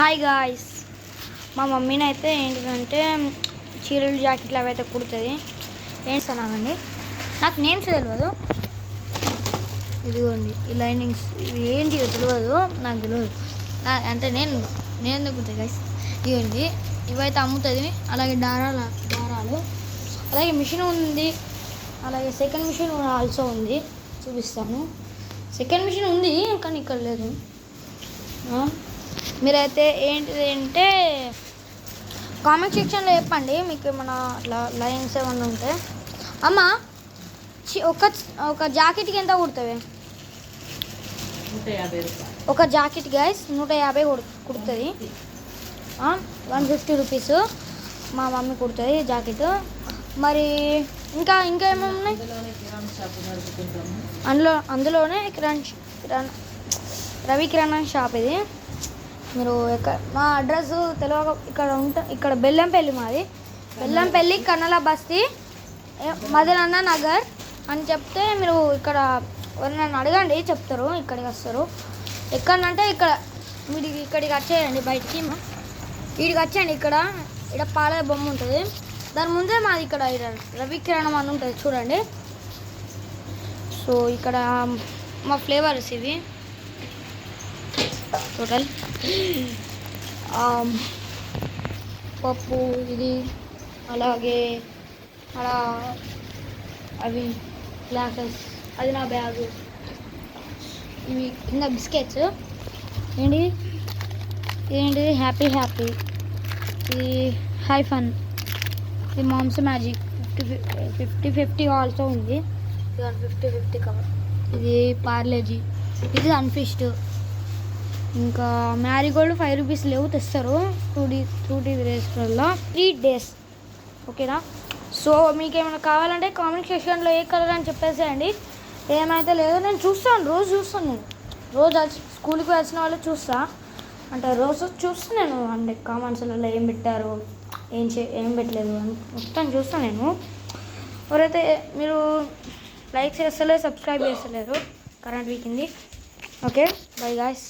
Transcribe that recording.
Hi guys, మా మమ్మీని అయితే ఏంటంటే చీరలు జాకెట్లు అవి అయితే కుడుతుంది. ఏంటన్నానండి, నాకు నేమ్స్ తెలియదు. ఇదిగోండి ఈ లైనింగ్స్, ఇవి ఏంటి తెలియదు, నాకు తెలియదు. అంటే నేను ఎందుకు కుడతాయి గాయస్. ఇవ్వండి, ఇవైతే అమ్ముతుంది. అలాగే దారాలు, అలాగే మిషన్ ఉంది. అలాగే సెకండ్ మిషన్ ఆల్సో ఉంది, చూపిస్తాను. సెకండ్ మిషన్ ఉంది కానీ ఇక్కడ లేదు. మీరైతే ఏంటిది అంటే కామెంట్ సెక్షన్లో చెప్పండి మీకు ఏమైనా లైన్స్ ఏమన్నా ఉంటే. అమ్మ ఒక జాకెట్కి ఎంత కుడుతుంది? ఒక జాకెట్ గైస్ 150 కుడుతుంది. 150 రూపీస్ మా మమ్మీ కుడుతుంది జాకెట్. మరి ఇంకా ఏమేమి ఉన్నాయి అందులోనే రవి కిరాణా షాప్. ఇది మీరు మా అడ్రస్ తెలియక ఇక్కడ బెల్లంపల్లి, మాది బెల్లంపల్లి, కన్నల బస్తీ, మదనన్న నగర్ అని చెప్తే మీరు ఇక్కడ నన్ను అడగండి, చెప్తారు. ఇక్కడికి వస్తారు. ఎక్కడంటే మీరు ఇక్కడికి వచ్చేయండి, బయటికి వీడికి వచ్చేయండి. ఇక్కడ పాల బొమ్మ ఉంటుంది, దాని ముందే మాది ఇక్కడ రవి కిరాణం అని ఉంటుంది, చూడండి. సో ఇక్కడ మా ఫ్లేవర్స్ ఇవి టోటల్ పప్పు ఇది, అలాగే అలా అవి గ్లాసెస్, అది నా బ్యాగు. ఇవి కింద బిస్కెట్స్. ఏంటిది హ్యాపీ ఇది హై ఫన్, ఇది మామ్స్ మ్యాజిక్ 50-50 ఆల్సో ఉంది. 50-50 కవర్. ఇది పార్లేజీ, ఇది అన్ఫిష్డ్. ఇంకా మ్యారీగోల్డ్ 5 రూపీస్ లేవు, తెస్తారు 2 డేస్లో 3 డేస్. ఓకేనా? సో మీకు ఏమైనా కావాలంటే కామెంట్ సెక్షన్లో ఏ కలర్ అని చెప్పేసేయండి. ఏమైతే లేదో నేను చూస్తాను, రోజు స్కూల్కి వచ్చిన వాళ్ళు చూస్తా, అంటే రోజు చూస్తాను నేను. అంటే కామెంట్స్లలో ఏం పెట్టారు, ఏం పెట్టలేదు అని మొత్తం చూస్తాను నేను. ఎవరైతే మీరు లైక్ చేస్తలేరు, సబ్స్క్రైబ్ చేస్తలేరు, కరెంట్ వీక్ ఉంది. Okay, by guys.